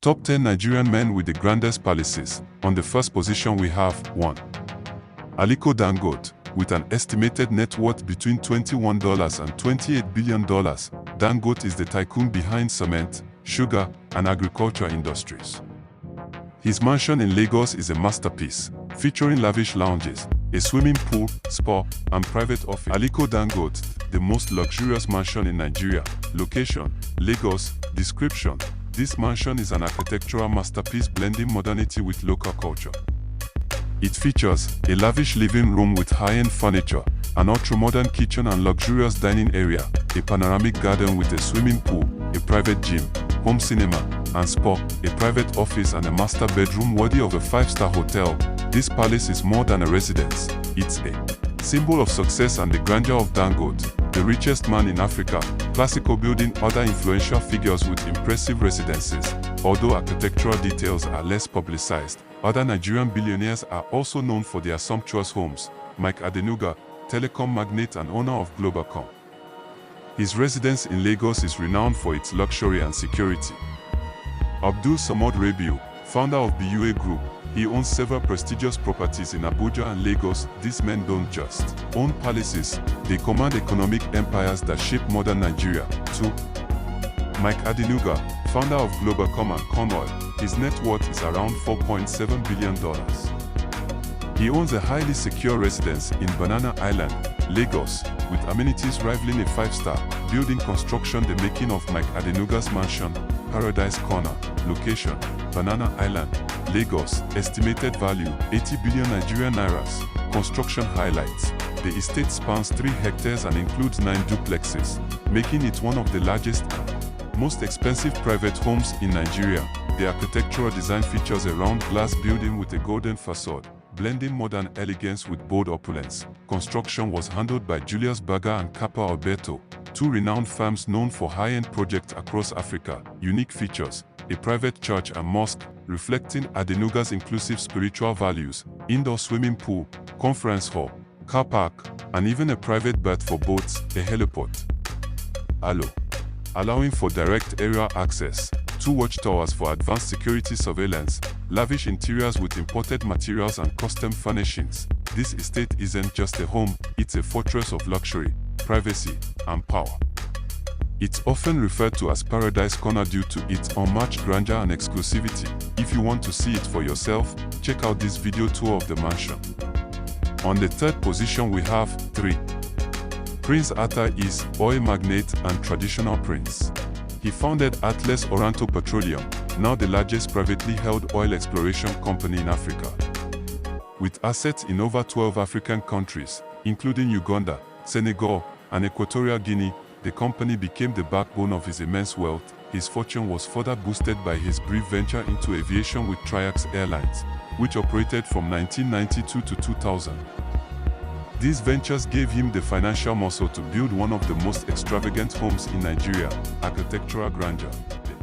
Top 10 Nigerian men with the grandest palaces. On the first position we have 1. Aliko Dangote. With an estimated net worth between $21 and $28 billion, Dangote is the tycoon behind cement, sugar, and agriculture industries. His mansion in Lagos is a masterpiece, featuring lavish lounges, a swimming pool, spa, and private office. Aliko Dangote, the most luxurious mansion in Nigeria. Location: Lagos. Description: this mansion is an architectural masterpiece blending modernity with local culture. It features a lavish living room with high-end furniture, an ultra-modern kitchen and luxurious dining area, a panoramic garden with a swimming pool, a private gym, home cinema, and spa, a private office and a master bedroom worthy of a 5-star hotel. This palace is more than a residence. It's a symbol of success and the grandeur of Dangote, the richest man in Africa. Classical building. Other influential figures with impressive residences. Although architectural details are less publicized, other Nigerian billionaires are also known for their sumptuous homes. Mike Adenuga, telecom magnate and owner of Globalcom. His residence in Lagos is renowned for its luxury and security. Abdul Samad Rabiu, founder of BUA Group, he owns several prestigious properties in Abuja and Lagos. These men don't just own palaces, they command economic empires that shape modern Nigeria. 2. Mike Adenuga, founder of Globalcom and Cornwall, his net worth is around $4.7 billion. He owns a highly secure residence in Banana Island, Lagos, with amenities rivaling a 5-star building construction. The making of Mike Adenuga's mansion, Paradise Corner. Location: Banana Island, Lagos. Estimated value: 80 billion Nigerian nairas. Construction highlights: the estate spans 3 hectares and includes 9 duplexes, making it one of the largest and most expensive private homes in Nigeria. The architectural design features a round glass building with a golden facade, blending modern elegance with bold opulence. Construction was handled by Julius Berger and Kappa Alberto, 2 renowned firms known for high-end projects across Africa. Unique features: a private church and mosque, reflecting Adenuga's inclusive spiritual values, indoor swimming pool, conference hall, car park, and even a private berth for boats, a heliport. Allowing for direct aerial access, 2 watchtowers for advanced security surveillance, lavish interiors with imported materials and custom furnishings. This estate isn't just a home, it's a fortress of luxury, privacy, and power. It's often referred to as Paradise Corner due to its unmatched grandeur and exclusivity. If you want to see it for yourself, check out this video tour of the mansion. On the third position we have 3. Prince Atta is oil magnate and traditional prince. He founded Atlas Oranto Petroleum, now the largest privately held oil exploration company in Africa. With assets in over 12 African countries, including Uganda, Senegal, and Equatorial Guinea, the company became the backbone of his immense wealth. His fortune was further boosted by his brief venture into aviation with Triax Airlines, which operated from 1992 to 2000. These ventures gave him the financial muscle to build one of the most extravagant homes in Nigeria. Architectural grandeur.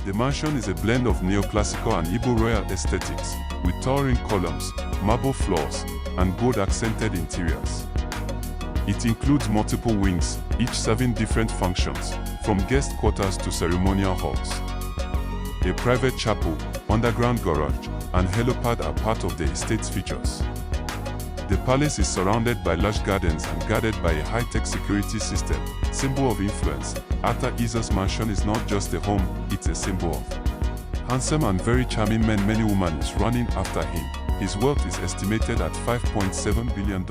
The mansion is a blend of neoclassical and Igbo royal aesthetics, with towering columns, marble floors, and gold-accented interiors. It includes multiple wings, each serving different functions, from guest quarters to ceremonial halls. A private chapel, underground garage, and helipad are part of the estate's features. The palace is surrounded by lush gardens and guarded by a high-tech security system, symbol of influence. Atta Isa's mansion is not just a home, it's a symbol of handsome and very charming men. Many women is running after him. His wealth is estimated at $5.7 billion.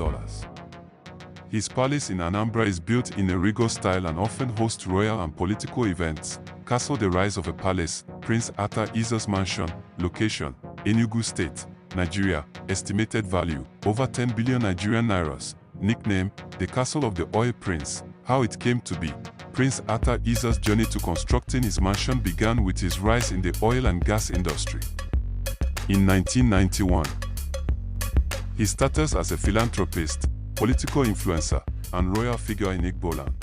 His palace in Anambra is built in a regal style and often hosts royal and political events. Castle: the rise of a palace. Prince Atta Isa's mansion. Location: Enugu State, Nigeria. Estimated value: over 10 billion Nigerian nairas. Nickname: the Castle of the Oil Prince. How it came to be. Prince Atta Isa's journey to constructing his mansion began with his rise in the oil and gas industry. In 1991, he started as a philanthropist, political influencer, and royal figure in Igbo land.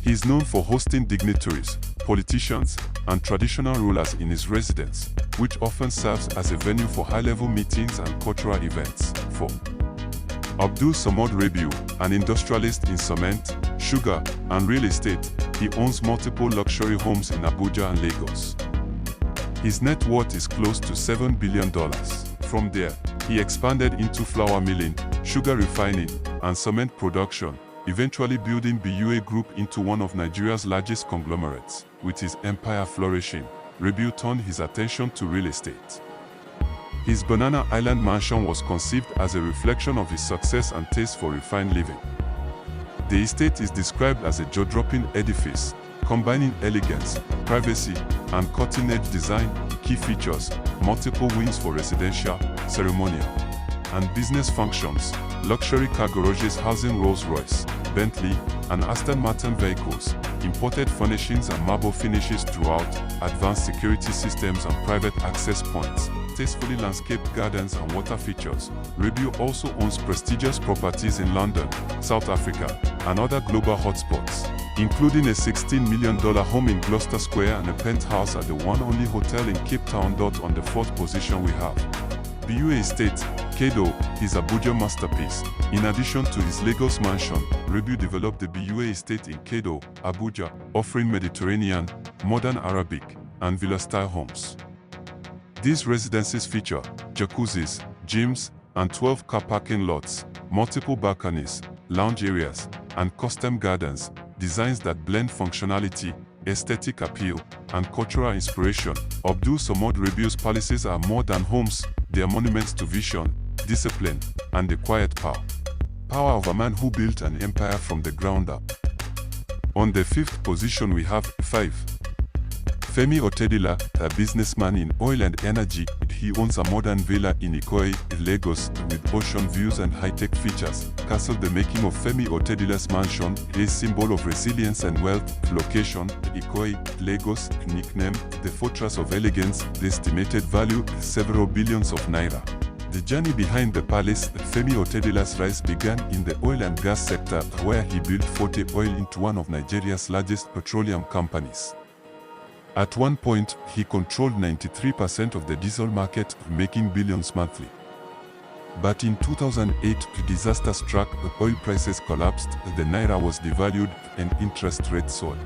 He is known for hosting dignitaries, politicians, and traditional rulers in his residence, which often serves as a venue for high-level meetings and cultural events. 4. Abdul Samad Rabiu, an industrialist in cement, sugar, and real estate, he owns multiple luxury homes in Abuja and Lagos. His net worth is close to $7 billion. From there, he expanded into flour milling, sugar refining, and cement production, eventually building BUA Group into one of Nigeria's largest conglomerates. With his empire flourishing, Rabiu turned his attention to real estate. His Banana Island mansion was conceived as a reflection of his success and taste for refined living. The estate is described as a jaw-dropping edifice, combining elegance, privacy, and cutting-edge design. Key features: multiple wings for residential, ceremonial, and business functions, luxury car garages housing Rolls-Royce, Bentley, and Aston Martin vehicles, imported furnishings and marble finishes throughout, advanced security systems and private access points, tastefully landscaped gardens and water features. Rabiu also owns prestigious properties in London, South Africa, and other global hotspots, including a $16 million home in Gloucester Square and a penthouse at the one only hotel in Cape Town. On the fourth position we have BUA Estate, Kedo, his Abuja masterpiece. In addition to his Lagos mansion, Rabiu developed the BUA Estate in Kedo, Abuja, offering Mediterranean, modern Arabic, and villa-style homes. These residences feature jacuzzis, gyms, and 12 car parking lots, multiple balconies, lounge areas, and custom gardens, designs that blend functionality, aesthetic appeal, and cultural inspiration. Abdul Samad Rabiu's palaces are more than homes, they are monuments to vision, discipline, and the quiet power of a man who built an empire from the ground up. On the fifth position we have 5. Femi Otedila, a businessman in oil and energy. He owns a modern villa in Ikoyi, Lagos, with ocean views and high-tech features. Castle. The making of Femi Otedila's mansion, a symbol of resilience and wealth. Location: Ikoyi, Lagos. Nickname: the Fortress of Elegance. The estimated value: several billions of naira. The journey behind the palace. Femi Otedila's rise began in the oil and gas sector, where he built Forte Oil into one of Nigeria's largest petroleum companies. At one point, he controlled 93% of the diesel market, making billions monthly. But in 2008, a disaster struck, oil prices collapsed, the naira was devalued, and interest rates soared.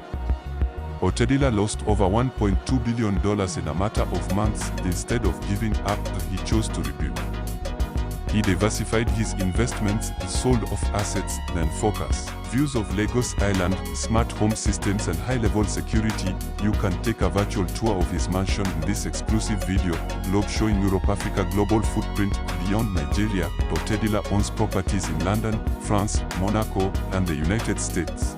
Otedila lost over $1.2 billion in a matter of months. Instead of giving up, he chose to rebuild. He diversified his investments, sold off assets, then focused. Views of Lagos Island, smart home systems, and high-level security. You can take a virtual tour of his mansion in this exclusive video. Globe showing Europe-Africa global footprint beyond Nigeria. Otedila owns properties in London, France, Monaco, and the United States.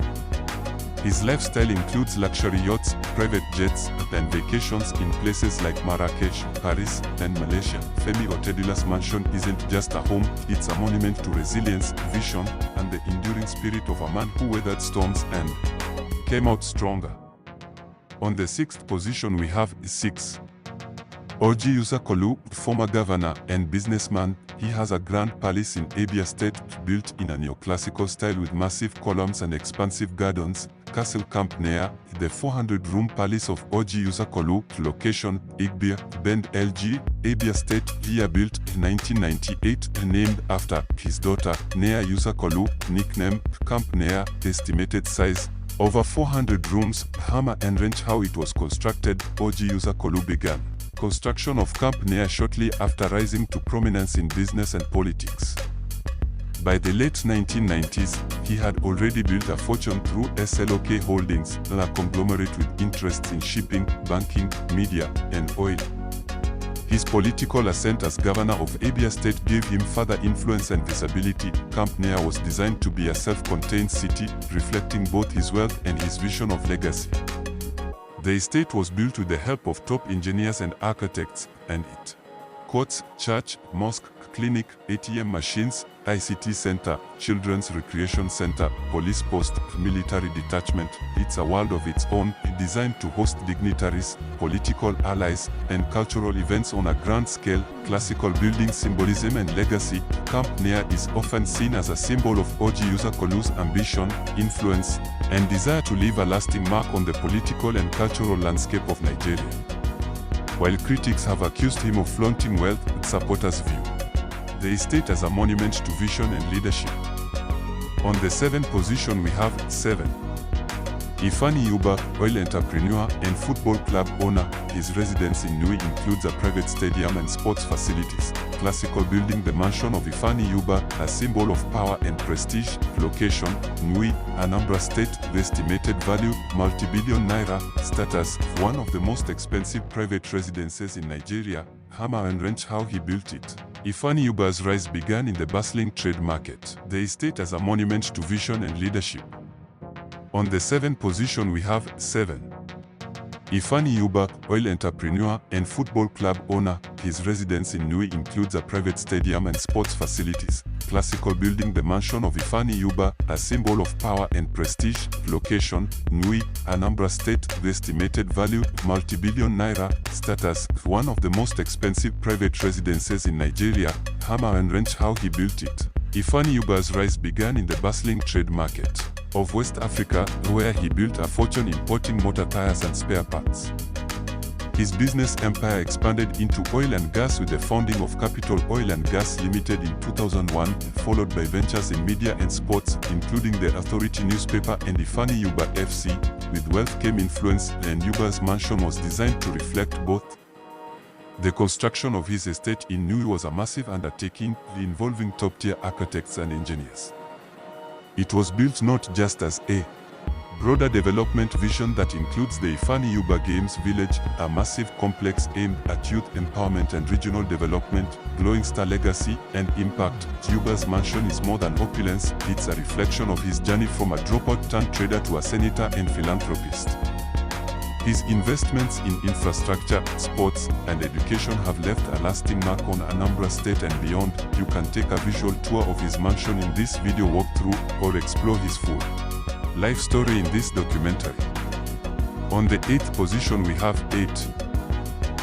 His lifestyle includes luxury yachts, private jets, and vacations in places like Marrakesh, Paris, and Malaysia. Femi Otedila's mansion isn't just a home, it's a monument to resilience, vision, and the enduring spirit of a man who weathered storms and came out stronger. On the sixth position we have 6. Orji Uzakolu, former governor and businessman. He has a grand palace in Abia State, built in a neoclassical style with massive columns and expansive gardens. Castle Camp Nea, the 400-room palace of Orji Uzakolu. Location: Igbia, Bend LG, Abia State. Here built in 1998, named after his daughter, Nea Uzakolu. Nickname: Camp Nea. Estimated size: over 400 rooms. Hammer and wrench. How it was constructed. Orji Uzakolu began construction of Camp Nea shortly after rising to prominence in business and politics. By the late 1990s, he had already built a fortune through SLOK Holdings, a conglomerate with interests in shipping, banking, media, and oil. His political ascent as governor of Abia State gave him further influence and visibility. Camp Nea was designed to be a self-contained city, reflecting both his wealth and his vision of legacy. The estate was built with the help of top engineers and architects, and it courts, church, mosque, clinic, ATM machines, ICT center, children's recreation center, police post, military detachment. It's a world of its own, designed to host dignitaries, political allies, and cultural events on a grand scale. Classical building symbolism and legacy. Camp Nea is often seen as a symbol of Orji Uzakolu's ambition, influence, and desire to leave a lasting mark on the political and cultural landscape of Nigeria. While critics have accused him of flaunting wealth, supporters view the estate as a monument to vision and leadership. On the 7th position we have 7. Ifani Yuba, oil entrepreneur and football club owner, his residence in Nui includes a private stadium and sports facilities. Classical building, the mansion of Ifani Yuba, a symbol of power and prestige. Location, Nui, Anambra State. The estimated value, multi-billion naira. Status, one of the most expensive private residences in Nigeria. Hammer and wrench how he built it. Ifani Yuba's rise began in the bustling trade market. The estate as a monument to vision and leadership. On the 7th position we have 7. Ifani Yuba, oil entrepreneur and football club owner. His residence in Nui includes a private stadium and sports facilities. Classical building, the mansion of Ifani Yuba, a symbol of power and prestige. Location, Nui, Anambra State. The estimated value, multi-billion naira. Status, one of the most expensive private residences in Nigeria. Hammer and wrench how he built it. Ifani Yuba's rise began in the bustling trade market of West Africa, where he built a fortune importing motor tires and spare parts. His business empire expanded into oil and gas with the founding of Capital Oil and Gas Limited in 2001, followed by ventures in media and sports, including the Authority newspaper and Ifani Yuba FC. With wealth came influence, and Yuba's mansion was designed to reflect both. The construction of his estate in Nui was a massive undertaking, involving top-tier architects and engineers. It was built not just as a broader development vision that includes the Ifani Yuba Games Village, a massive complex aimed at youth empowerment and regional development, glowing star legacy and impact. Yuba's mansion is more than opulence, it's a reflection of his journey from a dropout trader to a senator and philanthropist. His investments in infrastructure, sports, and education have left a lasting mark on Anambra State and beyond. You can take a visual tour of his mansion in this video walkthrough, or explore his full life story in this documentary. On the 8th position we have 8.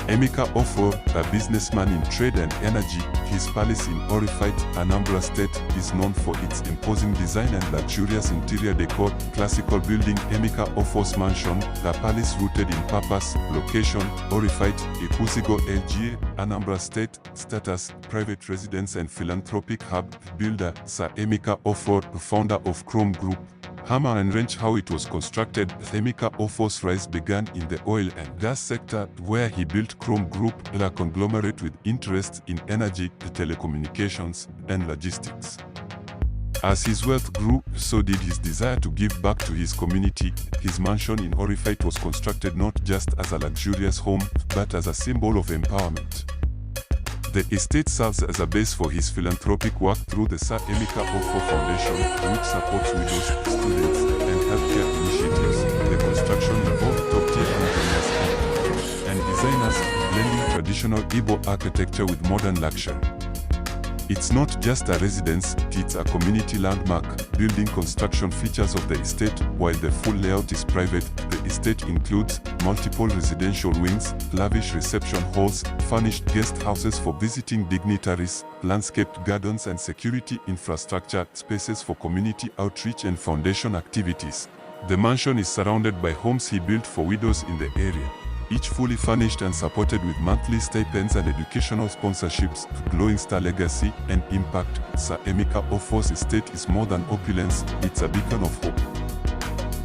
Emeka Offor, a businessman in trade and energy. His palace in Orifite, Anambra State, is known for its imposing design and luxurious interior decor. Classical building, Emeka Offor's mansion, the palace rooted in purpose. Location, Orifite, Ikuzigo LGA, Anambra State. Status, private residence and philanthropic hub. Builder, Sir Emeka Offor, founder of Chrome Group. Hammer and wrench how it was constructed. Emeka Offor's rise began in the oil and gas sector, where he built Chrome Group, a conglomerate with interests in energy, telecommunications, and logistics. As his wealth grew, so did his desire to give back to his community. His mansion in Orifite was constructed not just as a luxurious home, but as a symbol of empowerment. The estate serves as a base for his philanthropic work through the Sir Emeka Offor Foundation, which supports widows, students, and healthcare initiatives. The construction involved top-tier engineers and designers, blending traditional Igbo architecture with modern luxury. It's not just a residence, it's a community landmark. Building construction features of the estate. While the full layout is private, the estate includes multiple residential wings, lavish reception halls, furnished guest houses for visiting dignitaries, landscaped gardens and security infrastructure, spaces for community outreach and foundation activities. The mansion is surrounded by homes he built for widows in the area, each fully furnished and supported with monthly stipends and educational sponsorships. Glowing star legacy and impact. Sir Emeka Offor's estate is more than opulence, it's a beacon of hope.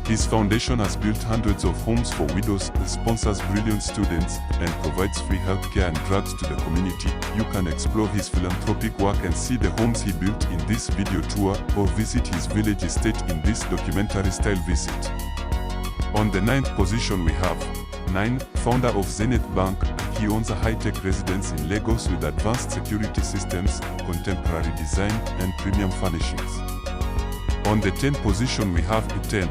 His foundation has built hundreds of homes for widows, sponsors brilliant students, and provides free healthcare and drugs to the community. You can explore his philanthropic work and see the homes he built in this video tour, or visit his village estate in this documentary-style visit. On the 9th position we have 9. Founder of Zenith Bank. He owns a high-tech residence in Lagos with advanced security systems, contemporary design, and premium furnishings. On the 10th position we have 10.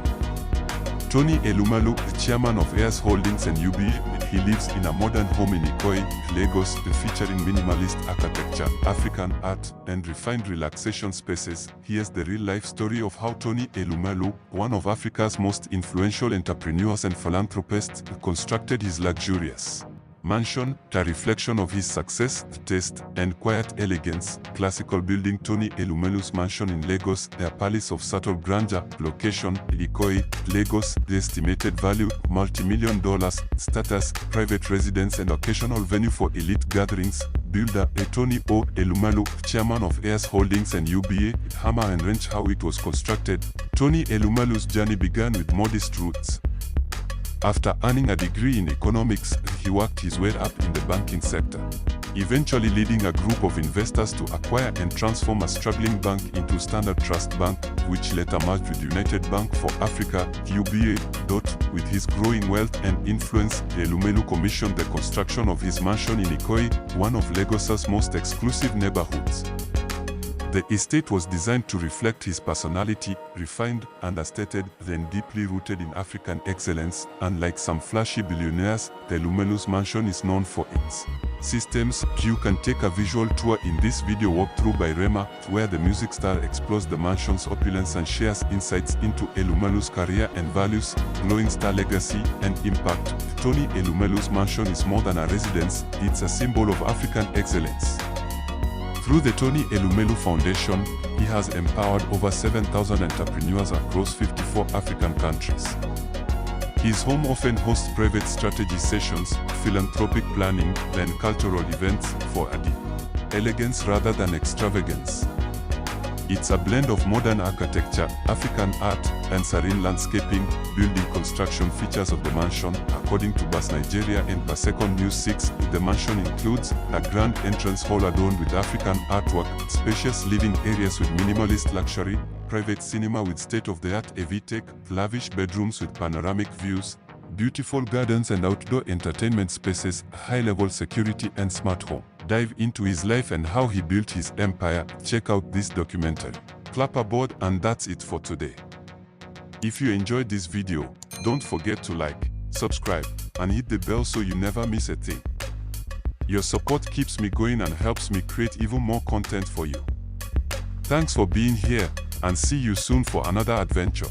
Tony Elumalu, chairman of Heirs Holdings and UBA. He lives in a modern home in Ikoyi, Lagos, featuring minimalist architecture, African art, and refined relaxation spaces. Here's the real-life story of how Tony Elumalu, one of Africa's most influential entrepreneurs and philanthropists, constructed his luxurious Mansion, a reflection of his success, taste, and quiet elegance. Classical building Tony Elumelu's mansion in Lagos, a palace of subtle grandeur. Location, Ikoyi, Lagos. The estimated value, multi-million dollars. Status, private residence and occasional venue for elite gatherings. Builder, Tony O. Elumelu, chairman of Heirs Holdings and UBA, Hammer and Wrench. How it was constructed. Tony Elumelu's journey began with modest roots. After earning a degree in economics, he worked his way up in the banking sector, eventually leading a group of investors to acquire and transform a struggling bank into Standard Trust Bank, which later merged with United Bank for Africa, UBA. With his growing wealth and influence, Elumelu commissioned the construction of his mansion in Ikoyi, one of Lagos's most exclusive neighborhoods. The estate was designed to reflect his personality, refined, understated, then deeply rooted in African excellence. Unlike some flashy billionaires, the Elumelu's mansion is known for its systems. You can take a visual tour in this video walkthrough by Rema, where the music star explores the mansion's opulence and shares insights into Elumelu's career and values, glowing star legacy and impact. Tony Elumelu's mansion is more than a residence, it's a symbol of African excellence. Through the Tony Elumelu Foundation, he has empowered over 7,000 entrepreneurs across 54 African countries. His home often hosts private strategy sessions, philanthropic planning, and cultural events for elegance rather than extravagance. It's a blend of modern architecture, African art, and serene landscaping. Building construction features of the mansion, according to Bus Nigeria and Pasecon News 6, the mansion includes a grand entrance hall adorned with African artwork, spacious living areas with minimalist luxury, private cinema with state-of-the-art AV tech, lavish bedrooms with panoramic views, beautiful gardens and outdoor entertainment spaces, high-level security and smart home. Dive into his life and how he built his empire. Check out this documentary. Clap aboard, and that's it for today. If you enjoyed this video, don't forget to like, subscribe, and hit the bell so you never miss a thing. Your support keeps me going and helps me create even more content for you. Thanks for being here, and see you soon for another adventure.